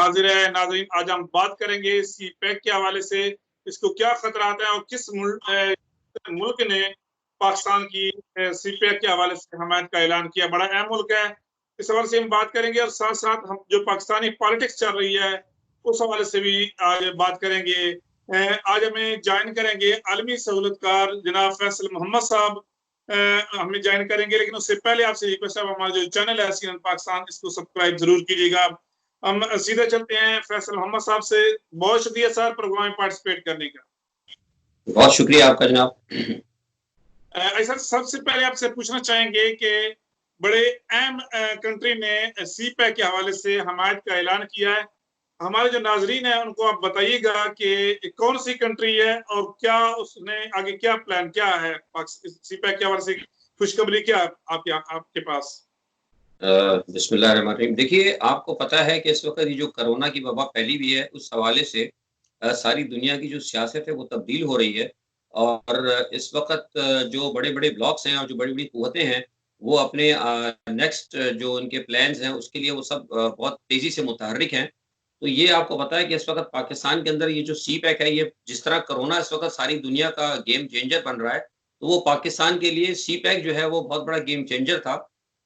हाजिर है। नाज़रीन, आज हम बात करेंगे सी पैक के हवाले से, इसको क्या खतरात हैं और किस मुल्क ने पाकिस्तान की सी पैक के हवाले से हमायत का ऐलान किया। बड़ा अहम मुल्क है, इस हवाले से हम बात करेंगे और साथ साथ हम जो पाकिस्तानी पॉलिटिक्स चल रही है उस हवाले से भी आज बात करेंगे। आज हमें ज्वाइन करेंगे आलमी सहूलतकार जनाब फैसल मोहम्मद साहब, हमें ज्वाइन करेंगे, लेकिन उससे पहले आपसे रिक्वेस्ट है, हमारा जो चैनल है CNN पाकिस्तान, इसको सब्सक्राइब जरूर कीजिएगा। हम सीधे चलते हैं फैसल मोहम्मद साहब से। बहुत शुक्रिया सर प्रोग्राम में पार्टिसिपेट करने का। बहुत शुक्रिया आपका जनाब। ऐसा सबसे पहले आपसे पूछना चाहेंगे कि बड़े अहम कंट्री ने सी पैक के हवाले से हमायत का ऐलान किया है। हमारे जो नाजरीन है उनको आप बताइएगा कि कौन सी कंट्री है और क्या उसने आगे क्या प्लान क्या है सी पैक के हवाले से, खुशखबरी क्या आपके पास? बिस्मिल्लाहिर्रहमानिर्रहीम। देखिए, आपको पता है कि इस वक्त ये जो कोरोना की वबा फैली हुई है, उस हवाले से सारी दुनिया की जो सियासत है वो तब्दील हो रही है। और इस वक्त जो बड़े-बड़े ब्लॉक्स हैं और जो बड़ी-बड़ी कुव्वतें हैं, वो अपने नेक्स्ट जो उनके प्लान्स हैं उसके लिए वो सब बहुत तेज़ी से मुतहर्रिक हैं। तो ये आपको पता है कि इस वक्त पाकिस्तान के अंदर ये जो सी पैक है, ये जिस तरह कोरोना इस वक्त सारी दुनिया का गेम चेंजर बन रहा है, तो वो पाकिस्तान के लिए सी पैक जो है वो बहुत बड़ा गेम चेंजर था।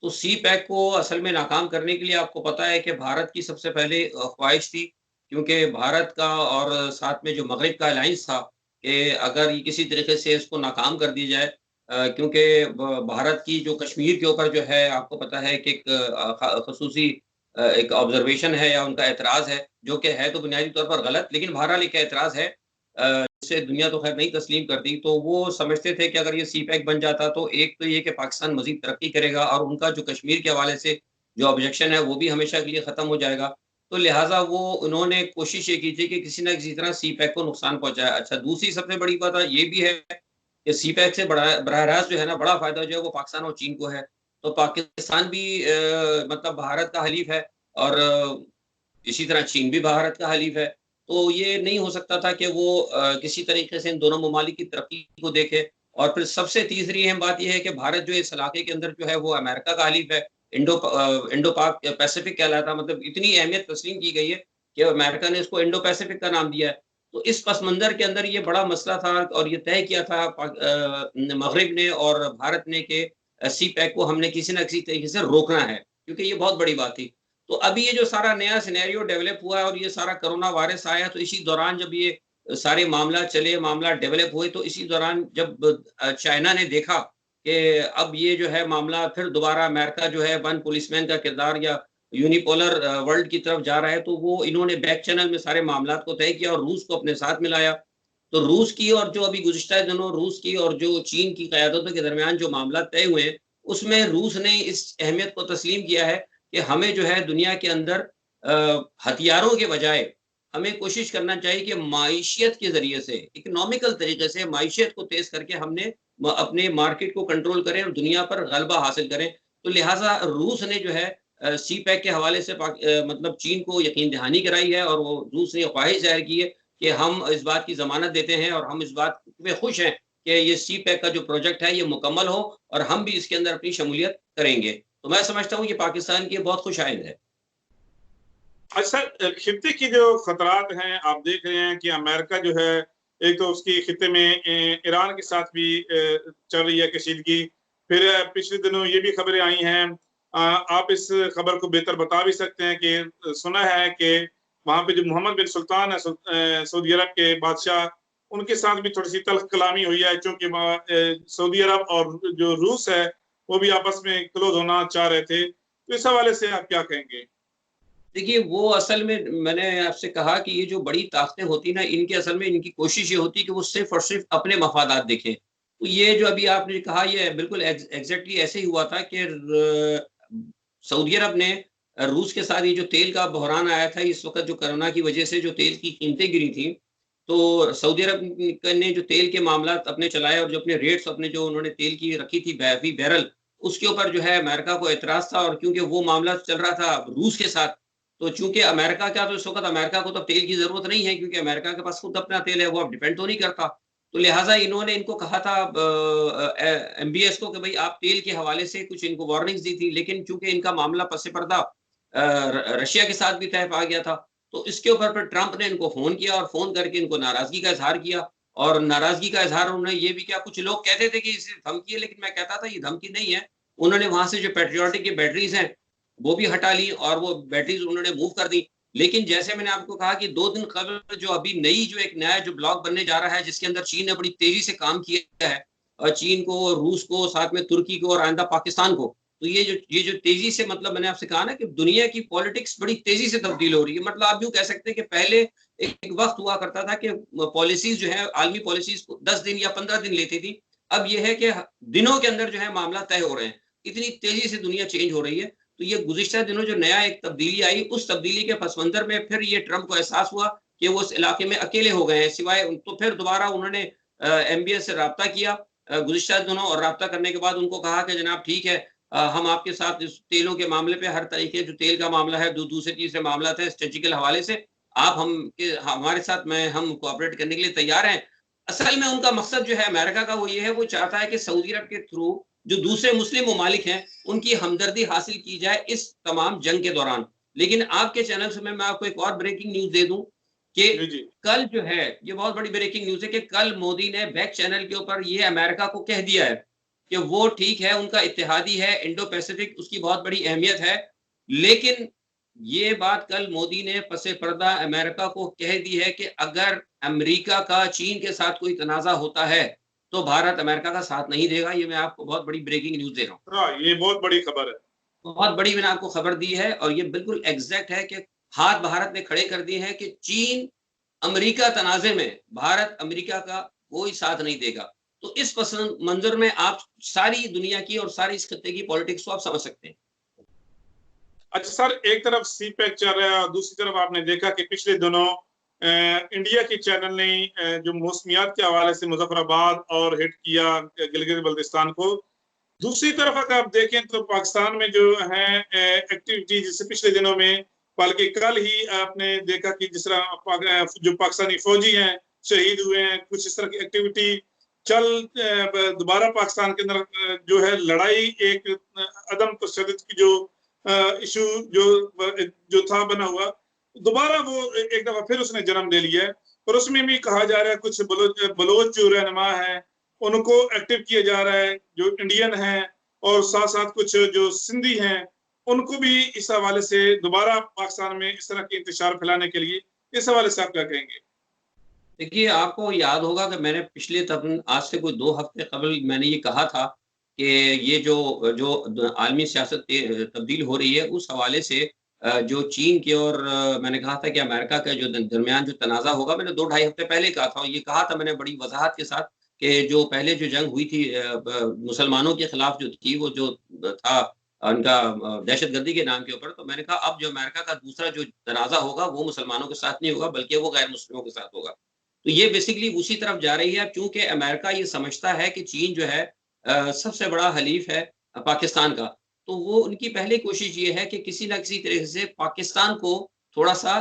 तो सी पैक को असल में नाकाम करने के लिए आपको पता है कि भारत की सबसे पहले ख्वाहिश थी, क्योंकि भारत का और साथ में जो मगरिब का अलायंस था कि अगर ये किसी तरीके से इसको नाकाम कर दिया जाए, क्योंकि भारत की जो कश्मीर के ऊपर जो है आपको पता है कि एक खसूसी एक ऑब्जर्वेशन है या उनका एतराज़ है, जो कि है तो बुनियादी तौर पर गलत, लेकिन बहरहाल एक एतराज़ है, जिसे दुनिया तो खैर नहीं तस्लीम करती। तो वो समझते थे कि अगर ये सी पैक बन जाता तो एक तो ये कि पाकिस्तान मज़ीद तरक्की करेगा और उनका जो कश्मीर के हवाले से जो ऑब्जेक्शन है वो भी हमेशा के लिए ख़त्म हो जाएगा। तो लिहाज़ा वो उन्होंने कोशिश ये की थी कि किसी न किसी तरह सी पैक को नुकसान पहुँचाया। अच्छा, दूसरी सबसे बड़ी बात ये भी है कि सी पैक से बराह रास्त जो है ना बड़ा फ़ायदा जो है वो पाकिस्तान और चीन को है। तो पाकिस्तान भी मतलब भारत का हलीफ है और इसी तरह चीन भी भारत का हलीफ है। तो ये नहीं हो सकता था कि वो किसी तरीके से इन दोनों ममालिक की तरक्की को देखे। और फिर सबसे तीसरी अहम बात ये है कि भारत जो इस इलाके के अंदर जो है वो अमेरिका का हलीफ है। इंडो पाक पैसिफिक कहलाता, मतलब इतनी अहमियत तस्लीम की गई है कि अमेरिका ने इसको इंडो पैसिफिक का नाम दिया है। तो इस पस मंज़र के अंदर ये बड़ा मसला था और ये तय किया था मग़रिब ने और भारत ने कि सी पैक को हमने किसी न किसी तरीके से रोकना है, क्योंकि ये बहुत बड़ी बात थी। तो अभी ये जो सारा नया सिनेरियो डेवलप हुआ है और ये सारा कोरोना वायरस आया, तो इसी दौरान जब ये सारे मामला चले, मामला डेवलप हुए, तो इसी दौरान जब चाइना ने देखा कि अब ये जो है मामला फिर दोबारा अमेरिका जो है वन पुलिसमैन का किरदार या यूनिपोलर वर्ल्ड की तरफ जा रहा है, तो वो इन्होंने बैक चैनल में सारे मामलात को तय किया और रूस को अपने साथ मिलाया। तो रूस की और जो अभी गुज़िश्ता दिनों रूस की और जो चीन की क़यादतों के दरमियान जो मामला तय हुए हैं, उसमें रूस ने इस अहमियत को तस्लीम किया है कि हमें जो है दुनिया के अंदर हथियारों के बजाय हमें कोशिश करना चाहिए कि माइशियत के ज़रिए से, इकोनॉमिकल तरीके से माइशियत को तेज़ करके हमने अपने मार्केट को कंट्रोल करें और दुनिया पर गलबा हासिल करें। तो लिहाज़ा रूस ने जो है सी पैक के हवाले से मतलब चीन को यकीन दहानी कराई है और वो रूस ने ख्वाहिश ज़ाहिर की है कि हम इस बात की ज़मानत देते हैं और हम इस बात में खुश हैं कि ये सी पैक का जो प्रोजेक्ट है ये मुकम्मल हो और हम भी इसके अंदर अपनी शमूलियत करेंगे। तो मैं समझता हूँ ये पाकिस्तान की बहुत खुशाइंद है। अच्छा, खित्ते की जो खतरात हैं आप देख रहे हैं कि अमेरिका जो है, एक तो उसकी खित्ते में ईरान के साथ भी चल रही है कशीदगी। फिर पिछले दिनों ये भी खबरें आई हैं, आप इस खबर को बेहतर बता भी सकते हैं कि सुना है कि वहाँ पे जो मोहम्मद बिन सुल्तान है सऊदी अरब के बादशाह, उनके साथ भी थोड़ी सी तल्ख कलामी हुई है, क्योंकि सऊदी अरब और जो रूस है वो भी आपस में क्लोज होना चाह रहे थे। तो इस हवाले से आप क्या कहेंगे? देखिए, वो असल में मैंने आपसे कहा कि ये जो बड़ी ताकतें होती हैं ना, इनकी असल में इनकी कोशिश ये होती है कि वो सिर्फ़ और सिर्फ़ अपने मफ़ादात देखें। तो ये जो अभी आपने कहा ये बिल्कुल एग्ज़ैक्टली ऐसे ही हुआ था कि सऊदी अरब ने रूस के साथ ये जो तेल का बहरान आया था, इस वक़्त जो कोरोना की वजह से जो तेल की कीमतें गिरी थी, तो सऊदी अरब ने जो तेल के मामलात अपने चलाए और जो अपने रेट्स अपने जो उन्होंने तेल की रखी थी फी बैरल, उसके ऊपर जो है अमेरिका को एतराज़ था और क्योंकि वो मामला चल रहा था रूस के साथ, तो चूँकि अमेरिका का तो इस वक़्त अमेरिका को तो तेल की ज़रूरत नहीं है, क्योंकि अमेरिका के पास खुद अपना तेल है, वो अब डिपेंड तो नहीं करता। तो लिहाज़ा इन्होंने इनको कहा था एमबीएस को कि भई आप तेल के हवाले से कुछ इनको वार्निंग्स दी थी, लेकिन चूँकि इनका मामला पस पर्दा र रशिया के साथ भी तय पा गया था, तो इसके ऊपर फिर ट्रंप ने इनको फोन किया और फोन करके इनको नाराजगी का इजहार किया। और नाराजगी का इजहार उन्होंने ये भी किया, कुछ लोग कहते थे कि इसे धमकी है, लेकिन मैं कहता था ये धमकी नहीं है। उन्होंने वहां से जो पेट्रियोटिक की बैटरीज हैं वो भी हटा ली और वो बैटरीज उन्होंने मूव कर दी। लेकिन जैसे मैंने आपको कहा कि 2 दिन कबल जो अभी नई जो एक नया जो ब्लॉक बनने जा रहा है, जिसके अंदर चीन ने बड़ी तेजी से काम किया है, और चीन को, रूस को, साथ में तुर्की को और आइंदा पाकिस्तान को, तो ये जो तेजी से, मतलब मैंने आपसे कहा ना कि दुनिया की पॉलिटिक्स बड़ी तेजी से तब्दील हो रही है। मतलब आप यूं कह सकते हैं कि पहले एक वक्त हुआ करता था कि पॉलिसीज जो है, आलमी पॉलिसीज 10 दिन या 15 दिन लेती थी। अब यह है कि दिनों के अंदर जो है मामला तय हो रहे हैं। इतनी तेजी से दुनिया चेंज हो रही है। तो ये गुज़िश्ता दिनों जो नया एक तब्दीली आई, उस तब्दीली के पस मंज़र में फिर ये ट्रंप को एहसास हुआ कि वो उस इलाके में अकेले हो गए हैं, सिवाय तो फिर दोबारा उन्होंने एमबीएस से राब्ता किया गुज़िश्ता दिनों, और राब्ता करने के बाद उनको कहा कि जनाब ठीक है, हम आपके साथ इस तेलों के मामले पे हर तरीके जो तेल का मामला है, दूसरे तीसरे मामला थे स्ट्रेटेजिकल हवाले से, आप हमारे साथ में हम कोऑपरेट करने के लिए तैयार हैं। असल में उनका मकसद जो है अमेरिका का वो ये है, वो चाहता है कि सऊदी अरब के थ्रू जो दूसरे मुस्लिम ममालिक हैं उनकी हमदर्दी हासिल की जाए इस तमाम जंग के दौरान। लेकिन आपके चैनल से मैं आपको एक और ब्रेकिंग न्यूज़ दे दूं कि जी जी। कल जो है, ये बहुत बड़ी ब्रेकिंग न्यूज़ है कि कल मोदी ने बैक चैनल के ऊपर ये अमेरिका को कह दिया है कि वो ठीक है, उनका इत्तेहादी है, इंडो पैसिफिक उसकी बहुत बड़ी अहमियत है। लेकिन ये बात कल मोदी ने पसे पर्दा अमेरिका को कह दी है कि अगर अमेरिका का चीन के साथ कोई तनाज़ा होता है, तो भारत अमेरिका का साथ नहीं देगा। ये मैं आपको बहुत बड़ी ब्रेकिंग न्यूज़ दे रहा हूँ। हाँ, ये बहुत बड़ी खबर है। बहुत बड़ी मैंने आपको खबर दी है और ये बिल्कुल एग्ज़ैक्ट है कि हाथ भारत ने खड़े कर दिए हैं कि चीन अमेरिका तनाज़े में भारत अमेरिका का कोई साथ नहीं देगा। तो इस पस मंज़र में आप सारी दुनिया की और सारी इस खित्ते की पॉलिटिक्स को आप समझ सकते हैं। अच्छा सर, एक तरफ सीपैक चल रहा है और दूसरी तरफ आपने देखा कि पिछले दिनों इंडिया के चैनल ने जो मौसमियात के हवाले से मुजफ्फराबाद और हिट किया गिलगित बल्तिस्तान को। दूसरी तरफ अगर आप देखें तो पाकिस्तान में जो है एक्टिविटी, जैसे पिछले दिनों में, बल्कि कल ही आपने देखा कि जिस तरह जो पाकिस्तानी फौजी हैं शहीद हुए हैं, कुछ इस तरह की एक्टिविटी चल दोबारा पाकिस्तान के अंदर जो है लड़ाई, एक अदम तशद्दुद की जो इशू जो था बना हुआ, दोबारा वो एक दफा फिर उसने जन्म ले लिया है। और उसमें भी कहा जा रहा है कुछ बलोच जो रहनुमा है उनको एक्टिव किया जा रहा है, जो इंडियन हैं, और साथ साथ कुछ जो सिंधी हैं उनको भी इस हवाले से दोबारा पाकिस्तान में इस तरह के इंतशार फैलाने के लिए, इस हवाले से आप क्या कहेंगे? देखिए, आपको याद होगा कि मैंने पिछले तब आज से कोई 2 हफ्ते कबल मैंने ये कहा था कि ये जो जो आलमी सियासत तब्दील हो रही है, उस हवाले से जो चीन की और मैंने कहा था कि अमेरिका के जो दरमियान जो तनाज़ा होगा, मैंने 2 ढाई हफ्ते पहले कहा था, और ये कहा था मैंने बड़ी वज़ाहत के साथ कि जो पहले जो जंग हुई थी मुसलमानों के खिलाफ जो थी, वो जो था उनका दहशतगर्दी के नाम के ऊपर, तो मैंने कहा अब जो अमेरिका का दूसरा जो तनाज़ा होगा, वो मुसलमानों के साथ नहीं होगा, बल्कि वो गैर मुस्लिमों के साथ होगा। तो ये बेसिकली उसी तरफ जा रही है, क्योंकि अमेरिका ये समझता है कि चीन जो है सबसे बड़ा हलीफ है पाकिस्तान का। तो वो उनकी पहली कोशिश ये है कि किसी न किसी तरीके से पाकिस्तान को थोड़ा-सा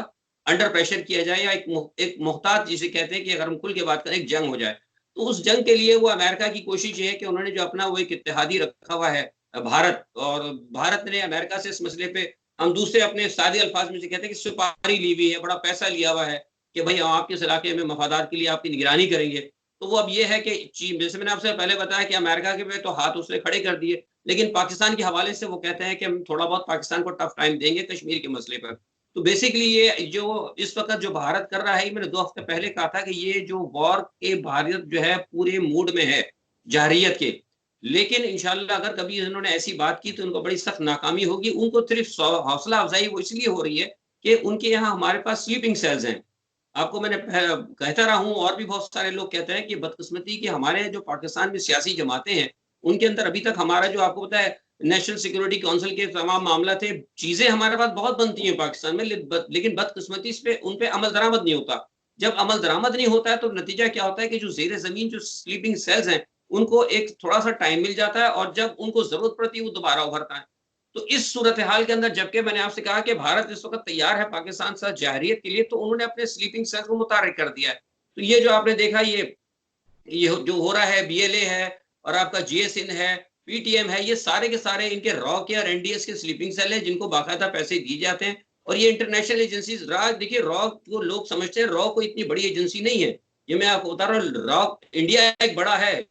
अंडर प्रेशर किया जाए, या एक मोहतात जिसे कहते हैं कि अगर हम खुल के बात करें, एक जंग हो जाए। तो उस जंग के लिए वो अमेरिका की कोशिश ये है कि उन्होंने जो अपना वो एक इत्तेहादी रखा हुआ है भारत, और भारत ने अमेरिका से इस मसले पे, हम दूसरे अपने सादे अल्फाज में से कहते हैं कि सुपारी ली हुई है, बड़ा पैसा लिया हुआ है कि भई हम आपके इस इलाके में मफादात के लिए आपकी निगरानी करेंगे। तो वो अब ये है कि जैसे मैंने आपसे पहले बताया कि अमेरिका के पे तो हाथ उसने खड़े कर दिए, लेकिन पाकिस्तान के हवाले से वो कहते हैं कि हम थोड़ा बहुत पाकिस्तान को टफ टाइम देंगे कश्मीर के मसले पर। तो बेसिकली ये जो इस वक़्त जो भारत कर रहा है, ये मैंने 2 हफ्ते पहले कहा था कि ये जो वॉर के भारत जो है पूरे मूड में है, जारहियत के। लेकिन इंशाअल्लाह अगर कभी इन्होंने ऐसी बात की तो उनको बड़ी सख्त नाकामी होगी। उनको सिर्फ़ हौसला अफ़ज़ाई वो इसलिए हो रही है कि उनके यहाँ हमारे पास स्लीपिंग सेल्स हैं। आपको मैंने कहता रहा हूँ, और भी बहुत सारे लोग कहते हैं कि बदकिस्मती कि हमारे जो पाकिस्तान में सियासी जमातें हैं, उनके अंदर अभी तक हमारा जो आपको पता है नेशनल सिक्योरिटी काउंसिल के तमाम मामला थे, चीज़ें हमारे पास बहुत बनती हैं पाकिस्तान में, लेकिन बदकिस्मती इस पे उन पे अमल दरामद नहीं होता। जब अमल दरामद नहीं होता है तो नतीजा क्या होता है कि जो ज़ेर-ज़मीन जो स्लीपिंग सेल्स हैं, उनको एक थोड़ा-सा टाइम मिल जाता है, और जब उनको ज़रूरत पड़ती है वो दोबारा उभरता है। तो इस सूरत-ए-हाल के अंदर, जबकि मैंने आपसे कहा कि भारत इस वक़्त तैयार है पाकिस्तान के साथ जारहियत के लिए, तो उन्होंने अपने स्लीपिंग सेल्स को मुतारिक कर दिया है। तो ये जो आपने देखा, ये जो हो रहा है, बीएलए है और आपका जीएसइन है, पीटीएम है, ये सारे के सारे इनके रॉ के और एनडीएस के स्लीपिंग सेल हैं, जिनको बाकायदा पैसे दिए जाते हैं, और ये इंटरनेशनल एजेंसीज देखिए रॉ को लोग समझते हैं रॉ कोई इतनी बड़ी एजेंसी नहीं है। ये मैं आपको बता रहा हूँ, रॉ इंडिया एक बड़ा है,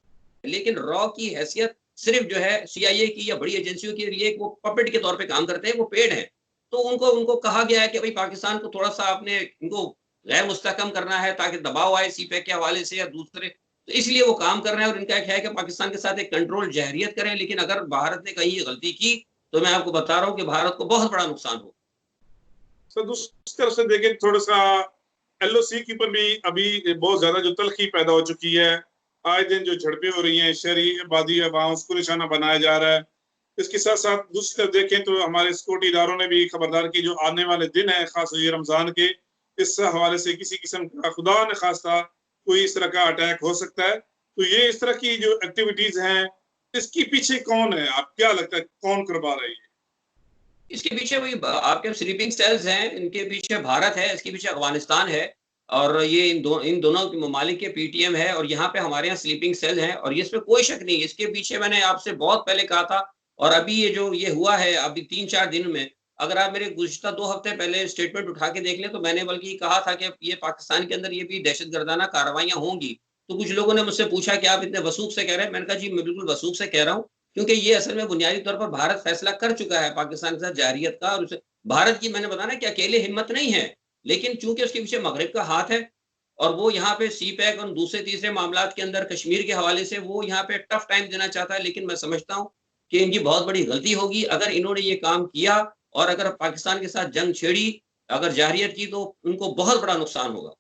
लेकिन रॉ की हैसियत सिर्फ जो है सीआईए की या बड़ी एजेंसियों के लिए वो पपेट के तौर पे काम करते हैं, वो पेड है। तो उनको उनको कहा गया है कि भाई पाकिस्तान को थोड़ा सा आपने इनको गैर मुस्तहकम करना है ताकि दबाव आए सीपैक के हवाले से या दूसरे, तो इसलिए वो काम कर रहे हैं और इनका एक है कि पाकिस्तान के साथ एक कंट्रोल जहरियत करें। लेकिन अगर भारत ने कहीं गलती की तो मैं आपको बता रहा हूँ कि भारत को बहुत बड़ा नुकसान हो। सर दूसरी तरफ से देखें थोड़ा सा एलओसी के ऊपर भी अभी बहुत ज्यादा जो तलखी पैदा हो चुकी है। आए दिन जो झड़पें हो रही हैं, शहरी आबादी आवाम उसको निशाना बनाया जा रहा है। इसके साथ साथ दूसरी तरफ देखें तो हमारे सिक्योरिटी इदारों ने भी खबरदार की जो आने वाले दिन है खास ये रमजान के, इस हवाले से किसी किस्म का खुदा न खास्ता कोई इस तरह का अटैक हो सकता है। तो ये इस तरह की जो एक्टिविटीज हैं, इसके पीछे कौन है, आप क्या लगता है कौन करवा रही है? इसके पीछे वही आपके स्लीपिंग सेल्स हैं, इनके पीछे भारत है, इसके पीछे अफगानिस्तान है और ये इन दोनों ममालिक के पीटीएम है और यहाँ पे हमारे यहाँ स्लीपिंग सेल हैं और इसमें कोई शक नहीं। इसके पीछे मैंने आपसे बहुत पहले कहा था और अभी ये जो ये हुआ है अभी 3-4 दिन में, अगर आप मेरे गुज़िश्ता 2 हफ्ते पहले स्टेटमेंट उठा के देख लें तो मैंने बल्कि कहा था कि ये पाकिस्तान के अंदर ये भी दहशतगर्दाना कार्रवाइयाँ होंगी। तो कुछ लोगों ने मुझसे पूछा कि आप इतने वसूख से कह रहे हैं? मैंने कहा जी मैं बिल्कुल वसूख से कह रहा हूँ, क्योंकि ये असल में बुनियादी तौर पर भारत फैसला कर चुका है पाकिस्तान के साथ जारियत का और उसे भारत की मैंने बताया ना कि अकेले हिम्मत नहीं है, लेकिन चूंकि उसके पीछे मगरिब का हाथ है और वो यहाँ पे सी पैक और दूसरे तीसरे मामलात के अंदर कश्मीर के हवाले से वो यहाँ पे टफ टाइम देना चाहता है। लेकिन मैं समझता हूँ कि इनकी बहुत बड़ी गलती होगी अगर इन्होंने ये काम किया और अगर पाकिस्तान के साथ जंग छेड़ी, अगर जारियत की तो उनको बहुत बड़ा नुकसान होगा।